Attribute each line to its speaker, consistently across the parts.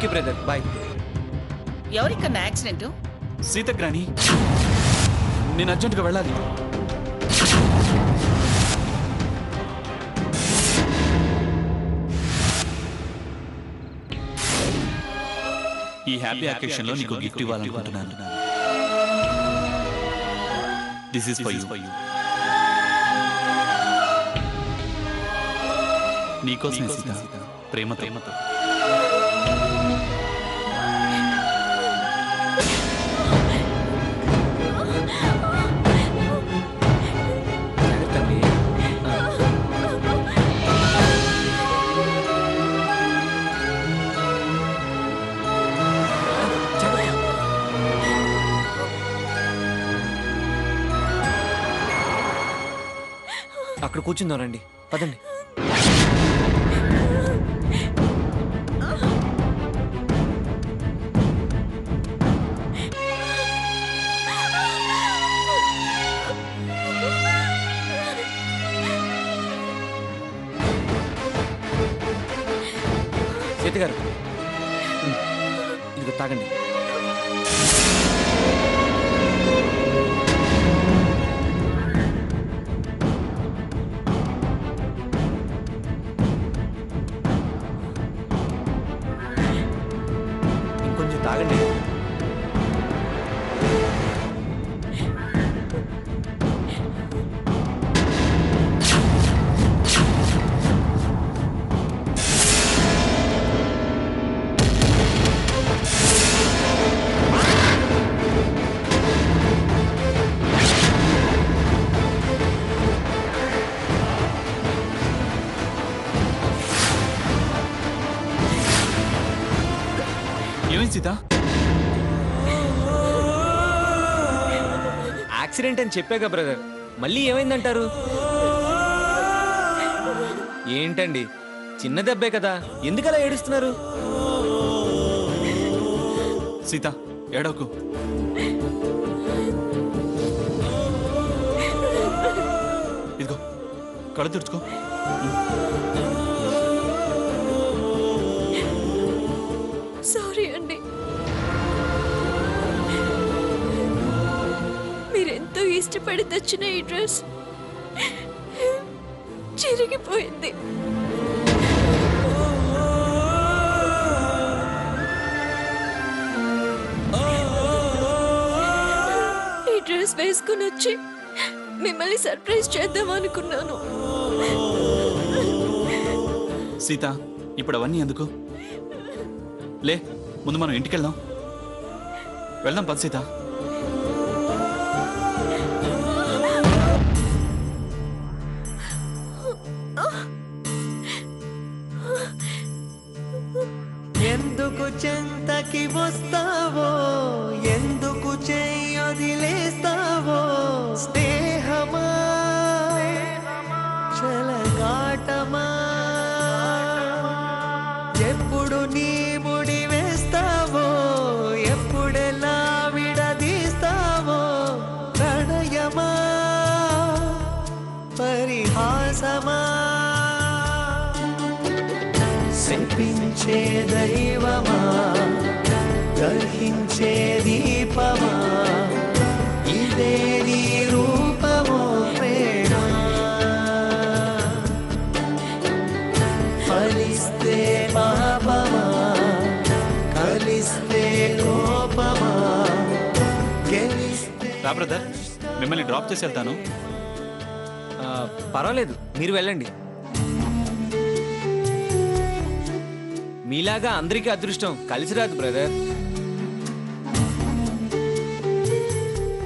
Speaker 1: Okay brother, bye.
Speaker 2: ఎవరికన్నా accident?
Speaker 3: సీతగ్రాని, నేను అర్జెంటుగా వెళ్ళాలి. ఈ హ్యాపీ అకేషన్ లో నీకు గిఫ్ట్ ఇవ్వాలనుకుంటున్నాను. This is for you. నీకోసమే సీత, ప్రేమతో.
Speaker 1: అక్కడ కూర్చుందాం రండి, పదండి. సీత గారు, ఇదిగో తాగండి. ఇంకొంచెం తాగండి.
Speaker 3: ఏమైంది సీత?
Speaker 1: యాక్సిడెంట్ అని చెప్పాగా బ్రదర్, మళ్ళీ ఏమైందంటారు? ఏంటండి, చిన్న దెబ్బే కదా, ఎందుకలా ఏడుస్తున్నారు?
Speaker 3: సీత, ఏడవకు. ఇదిగో కళ్ళు తుడుచుకో.
Speaker 4: సారీ అండి, మీరెంతో ఇష్టపడి తెచ్చిన ఈ డ్రెస్ చిరిగిపోయింది. ఈ డ్రెస్ వేసుకుని వచ్చి మిమ్మల్ని సర్ప్రైజ్ చేద్దాం అనుకున్నాను.
Speaker 3: సీత, ఇప్పుడు అవన్నీ ఎందుకు? లే, ముందు మనం ఇంటికి వెళ్దాం పద సీత.
Speaker 5: ఎందుకు చెంతకి వస్తావో, ఎందుకు చెయ్యొదిలేస్తావో, స్నేహమా చలగాటమా, ఎప్పుడు నీ ముడి వేస్తావో, ఎప్పుడెలా విడదీస్తావో, ప్రణయమా పరిహాసమా, శపించే దైవమా గర్హించే దీపమా, ఇదే నీ రూపమో ప్రేమ, ఫలిస్తే పాపమా కలిస్తే కోపమా, గెలిస్తే.
Speaker 3: రా బ్రదర్, మిమ్మల్ని డ్రాప్ చేసి వెళ్తాను.
Speaker 1: పర్వాలేదు, మీరు వెళ్ళండి. మీలాగా అందరికీ అదృష్టం కలిసి రాదు బ్రదర్.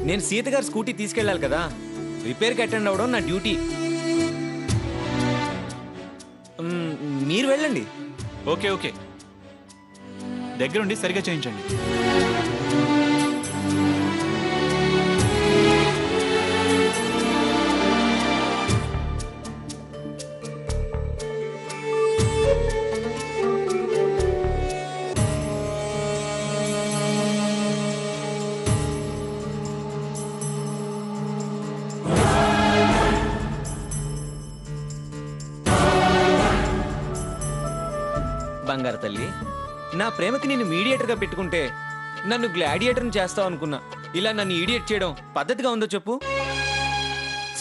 Speaker 1: నేను సీత గారు స్కూటీ తీసుకెళ్ళాలి కదా, రిపేర్కి అటెండ్ అవ్వడం నా డ్యూటీ. మీరు వెళ్ళండి.
Speaker 3: ఓకే ఓకే, దగ్గరుండి సరిగా చేయించండి.
Speaker 1: బంగారు తల్లి, నా ప్రేమకి నేను మీడియేటర్గా పెట్టుకుంటే నన్ను గ్లాడియేటర్ని చేస్తావు అనుకున్నా. ఇలా నన్ను ఈడియేట్ చేయడం పద్ధతిగా ఉందో చెప్పు.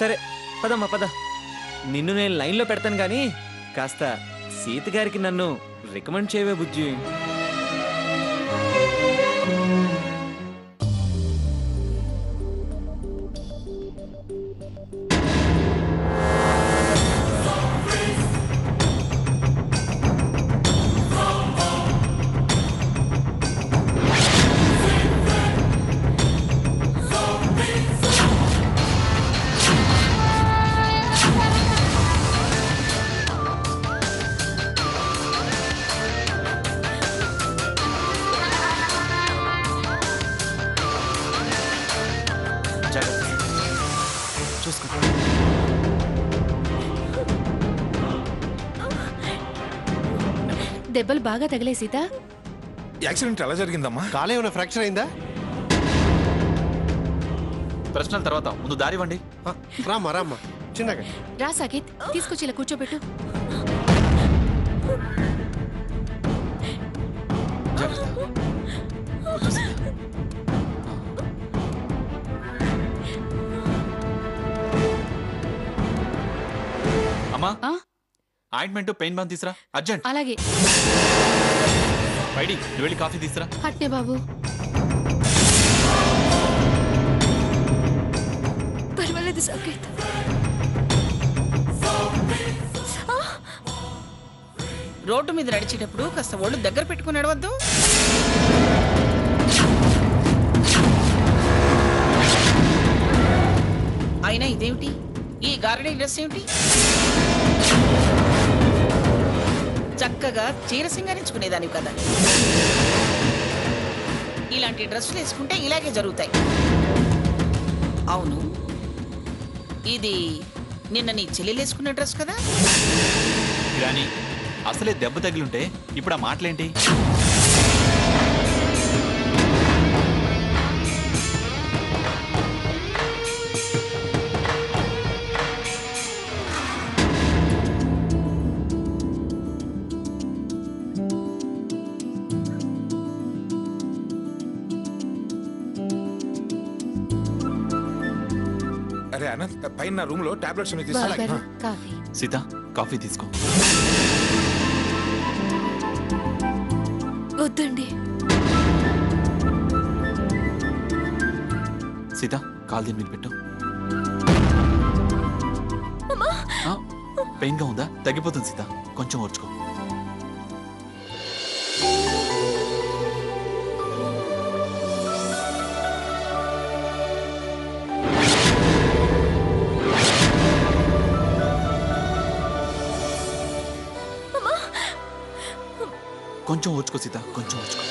Speaker 1: సరే పదమ్మా పద. నిన్ను నేను లైన్లో పెడతాను కానీ కాస్త సీత గారికి నన్ను రికమెండ్ చేయవే బుజ్జి.
Speaker 4: దెబ్బలు బాగా తగిలే సీత.
Speaker 6: యాక్సిడెంట్ ఎలా జరిగిందమ్మా?
Speaker 7: కాలు ఏమైనా ఫ్రాక్చర్ అయిందా?
Speaker 3: ప్రశ్నల తర్వాత ముందు దారివ్వండి.
Speaker 7: రామ్మా రామ్మా చిన్నగా
Speaker 4: రా సాకేత్, తీసుకొచ్చి ఇలా కూర్చోబెట్టు.
Speaker 3: అమ్మా
Speaker 4: ఆ?
Speaker 3: ఆయింట్మెంట్ పెయిన్ బాన్ తీసురా అర్జెంట్.
Speaker 4: అలాగే.
Speaker 3: పైడి నువ్వు వెళ్ళి కాఫీ తీసురా.
Speaker 4: అట్నే బాబు. పర్వాలేదు సాకేత్.
Speaker 2: రోడ్డు మీద నడిచేటప్పుడు కాస్త ఒళ్ళు దగ్గర పెట్టుకుని నడవద్దు. అయినా ఇదేమిటి, ఈ గారడీ డ్రెస్ ఏమిటి? చక్కగా చీర సింగారించుకునేదానివి కదా. ఇలాంటి డ్రెస్సులు వేసుకుంటే ఇలాగే జరుగుతాయి. అవును, ఇది నిన్న నీ చెల్లెలు వేసుకున్న డ్రెస్ కదా?
Speaker 3: కానీ అసలే దెబ్బ తగిలుంటే ఇప్పుడు ఆ మాటలేంటి?
Speaker 6: అరే అనంత్, పైన రూమ్ లో టాబ్లెట్స్ ఉన్నాయి
Speaker 4: బాబు
Speaker 6: తీసుకో.
Speaker 4: గారు, కాఫీ.
Speaker 3: సీత కాఫీ తీసుకో.
Speaker 4: వద్దండి.
Speaker 3: సీత కాలు దీని మీద పెట్టు. పెయిన్ గా ఉందా? తగ్గిపోతుంది సీత, కొంచెం ఓర్చుకో. కొంచెం ఓర్చుకో సీత, కొంచెం ఓర్చుకో.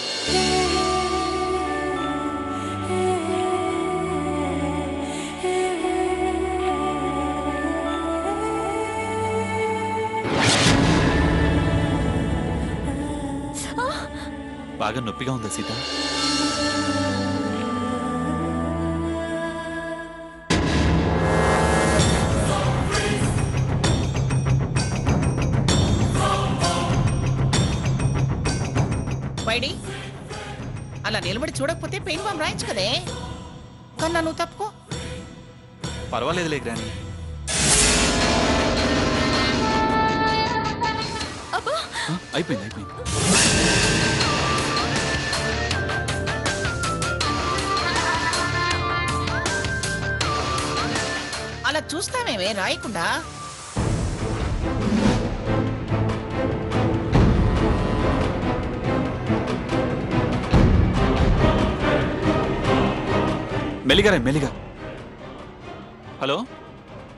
Speaker 3: బాగా నొప్పిగా ఉందా సీత?
Speaker 2: వైడి, అలా నిలబడి చూడకపోతే పెయిన్ బాంబ్ రాయొచ్చు కదే. కన్నా నువ్వు తప్పుకో.
Speaker 3: పర్వాలేదులే గ్రాని. అయిపోయింది అయిపోయింది.
Speaker 2: అలా చూస్తామేమే రాయకుండా.
Speaker 3: మెల్లిగా మెల్లిగా. హలో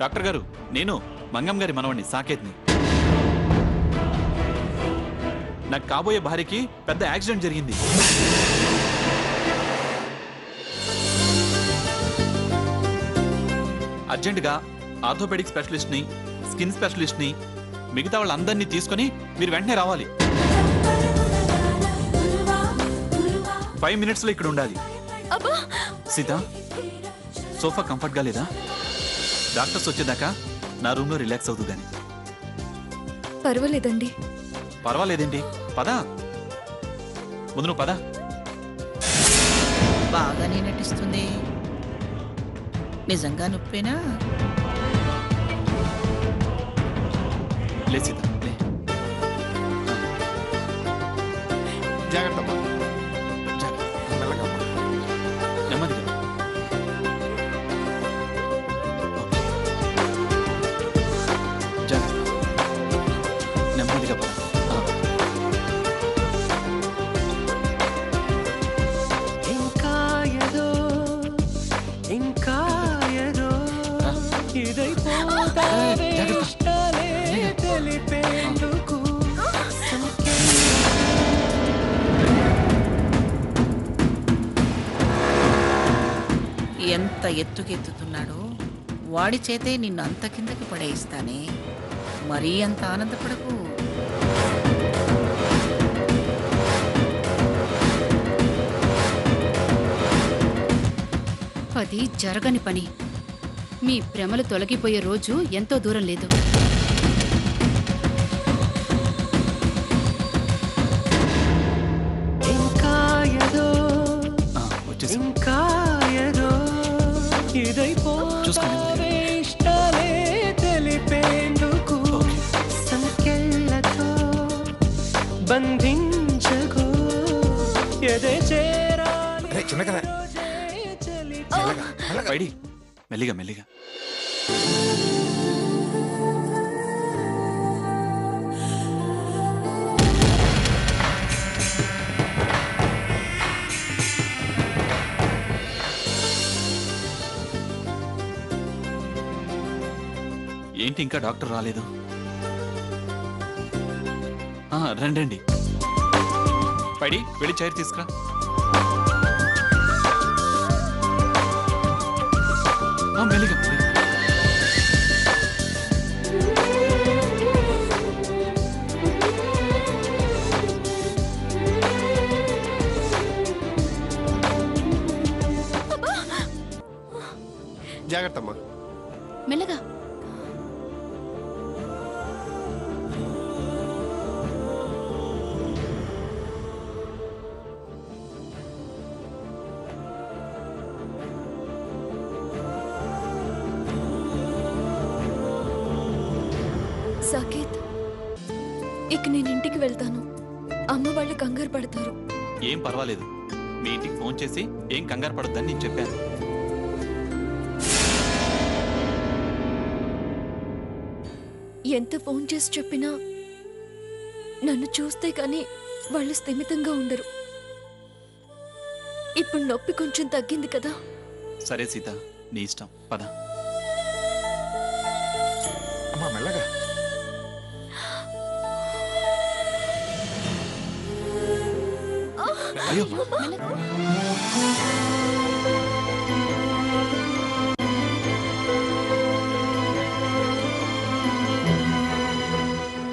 Speaker 3: డాక్టర్ గారు, నేను మంగం గారి మనవణ్ణి సాకేత్ని. నాకు కాబోయే భార్యకి పెద్ద యాక్సిడెంట్ జరిగింది. అర్జెంటుగా ఆర్థోపెడిక్ స్పెషలిస్ట్ని, స్కిన్ స్పెషలిస్ట్ని, మిగతా వాళ్ళందరినీ తీసుకొని మీరు వెంటనే రావాలి. 5 minutesలో ఇక్కడ ఉండాలి. సీత, సోఫా కంఫర్ట్గా లేదా? డాక్టర్స్ వచ్చేదాకా నా రూమ్లో రిలాక్స్ అవుతూ గాని.
Speaker 4: పర్వాలేదండి.
Speaker 3: పర్వాలేదేంటి, పదా. ముందు నువ్వు పద.
Speaker 2: బాగానే నటిస్తుంది. నిజంగా నొప్పేనా?
Speaker 3: లే సీత, లే.
Speaker 7: జాగ్రత్త అమ్మా.
Speaker 6: మెల్లగా అమ్మా.
Speaker 3: నెమ్మదిగా. ఓకే. జాగ్రత్త. నెమ్మదిగా పద.
Speaker 5: ఇంకా ఏదో ఇంకా ఏదో ఇదైపోతావే ఇష్టాలే తెలిపేందుకు
Speaker 2: ఎంత ఎత్తుకెత్తుతున్నాడో వాడి చేతే నిన్ను అంత కిందకి పడేయిస్తానే. మరీ అంత ఆనందపడకు.
Speaker 8: అది జరగని పని. మీ భ్రమలు తొలగిపోయే రోజు ఎంతో దూరం లేదు.
Speaker 5: ఇంకా ఏదో
Speaker 3: వచ్చేసి
Speaker 5: ఇంకా ఏదో ఇదైపోతావే ఇష్టాలే తెలిపేందుకు సంకెళ్ళతో బంధించకు ఎదే చేరాలి.
Speaker 6: అరే చిన్న కదా
Speaker 3: పైడి మెల్లిగా మెల్లిగా. ఏంటి ఇంకా డాక్టర్ రాలేదు? రండి. పైడి వెళ్ళి చైర్ తీసుకురా. మెల్లిగా.
Speaker 7: జాగ్రత్త అమ్మా.
Speaker 8: మెల్లగా.
Speaker 4: సాకేత్, ఇక నేను ఇంటికి వెళ్తాను. అమ్మ వాళ్ళు కంగారు పడతారు.
Speaker 3: ఏం పర్వాలేదు. మీ ఇంటికి ఫోన్ చేసి ఏం కంగారు పడొద్దని నేను చెప్పాను.
Speaker 4: ఎంత ఫోన్ చేసి చెప్పినా నన్ను చూస్తే కానీ వాళ్ళు స్థిమితంగా ఉండరు. ఇప్పుడు నొప్పి కొంచెం తగ్గింది కదా.
Speaker 3: సరే సీత, నీ ఇష్టం, పద.
Speaker 6: అమ్మా మెల్లగా.
Speaker 3: అయ్యో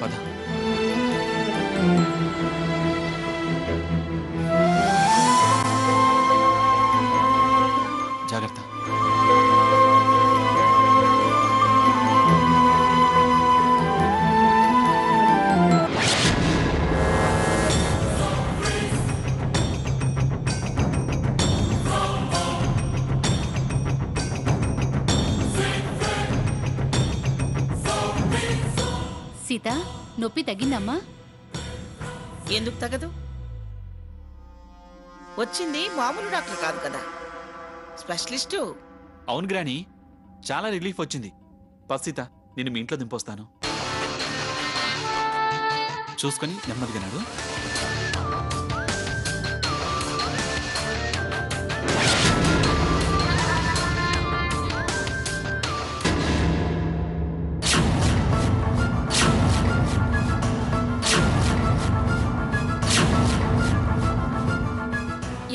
Speaker 3: పద. జాగ్రత్త.
Speaker 8: సీత, నొప్పి తగ్గిందమ్మా?
Speaker 2: ఎందుకు తగదు? వచ్చింది మామూలు డాక్టర్ కాదు కదా, స్పెషలిస్టు.
Speaker 3: అవును గ్రాని, చాలా రిలీఫ్ వచ్చింది. సీత, నేను మీ ఇంట్లో దింపొస్తాను. చూసుకొని నెమ్మదిగా నాడు.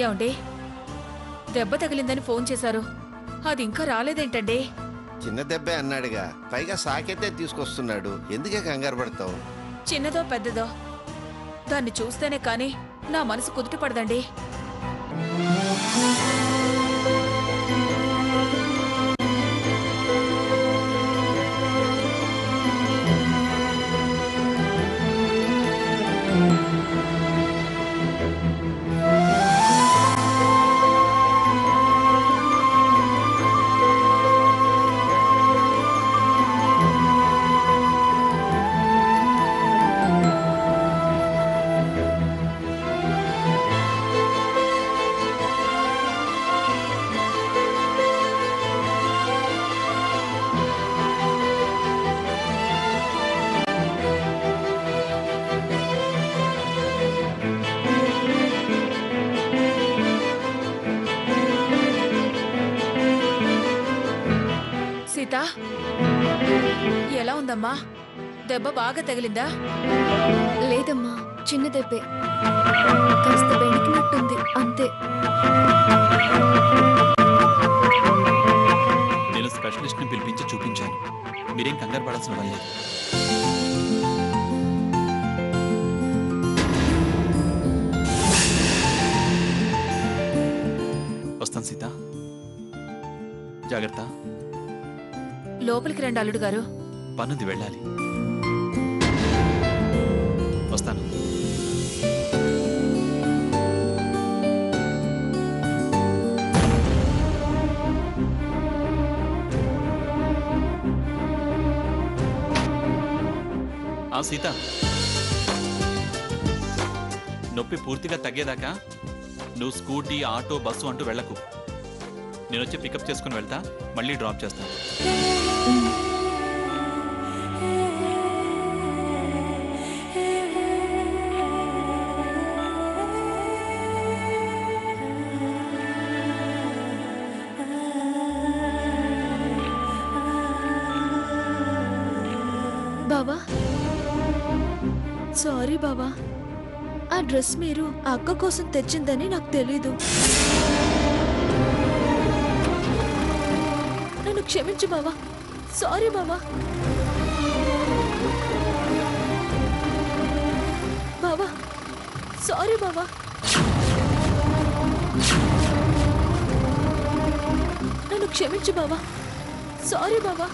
Speaker 9: ఏమండి, దెబ్బ తగిలిందని ఫోన్ చేశారు, అది ఇంకా రాలేదేంటండి?
Speaker 7: చిన్న దెబ్బే అన్నాడుగా, పైగా సాకెతే తీసుకొస్తున్నాడు. ఎందుకే కంగారు పడతావు?
Speaker 9: చిన్నదో పెద్దదో దాన్ని చూస్తేనే కానీ నా మనసు కుదుట పడదండి. సీత ఎలా ఉందమ్మా? దెబ్బ బాగా తగిలిందా?
Speaker 4: లేదమ్మా, చిన్న దెబ్బే, కాస్త బెణికినట్టుంది అంతే.
Speaker 3: నేను స్పెషలిస్ట్ని పిలిపించి చూపించాను. మీరేం కంగారు పడాల్సిన పని లేదు. వస్తాను సీత, జాగ్రత్త.
Speaker 9: లోపలికి రండి అల్లుడు గారు.
Speaker 3: పనుంది, వెళ్ళాలి. వస్తాను. సీత, నొప్పి పూర్తిగా తగ్గేదాకా నువ్వు స్కూటీ, ఆటో, బస్సు అంటూ వెళ్ళకు. నేను వచ్చి పికప్ చేసుకుని వెళ్తా, మళ్ళీ డ్రాప్ చేస్తాను.
Speaker 4: బావా, సారీ బావా, ఆ డ్రెస్ మీరు అక్క కోసం తెచ్చిందని నాకు తెలీదు. నన్ను క్షమించు బావా, సారీ బావా. బావా, సారీ బావా. నన్ను క్షమించు బావా, సారీ బావా.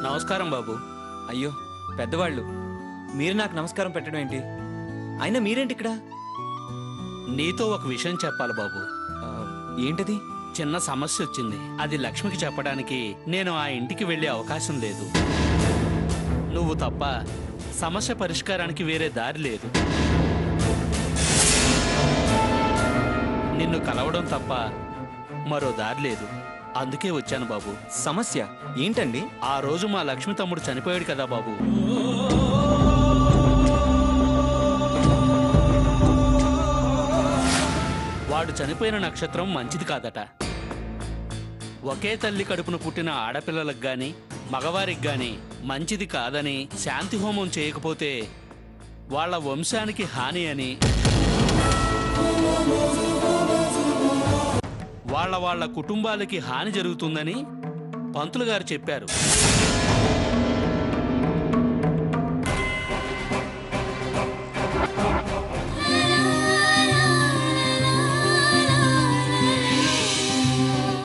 Speaker 10: నమస్కారం బాబు.
Speaker 1: అయ్యో పెద్దవాళ్ళు, మీరు నాకు నమస్కారం పెట్టడం ఏంటి? అయినా మీరేంటి ఇక్కడ?
Speaker 10: నీతో ఒక విషయం చెప్పాలి బాబు.
Speaker 1: ఏంటది?
Speaker 10: చిన్న సమస్య వచ్చింది. అది లక్ష్మికి చెప్పడానికి నేను ఆ ఇంటికి వెళ్ళే అవకాశం లేదు. నువ్వు తప్ప సమస్య పరిష్కారానికి వేరే దారి లేదు. నిన్ను కలవడం తప్ప మరో దారి లేదు. అందుకే వచ్చాను బాబు.
Speaker 1: సమస్య ఏంటండి?
Speaker 10: ఆ రోజు మా లక్ష్మి తమ్ముడు చనిపోయాడు కదా బాబు. వాడు చనిపోయిన నక్షత్రం మంచిది కాదట. ఒకే తల్లి కడుపున పుట్టిన ఆడపిల్లలకు గాని మగవారికి గాని మంచిది కాదని శాంతి హోమం చేయకపోతే వాళ్ళ వంశానికి హాని అని వాళ్ళ కుటుంబాలకి హాని జరుగుతుందని పంతులు గారు చెప్పారు.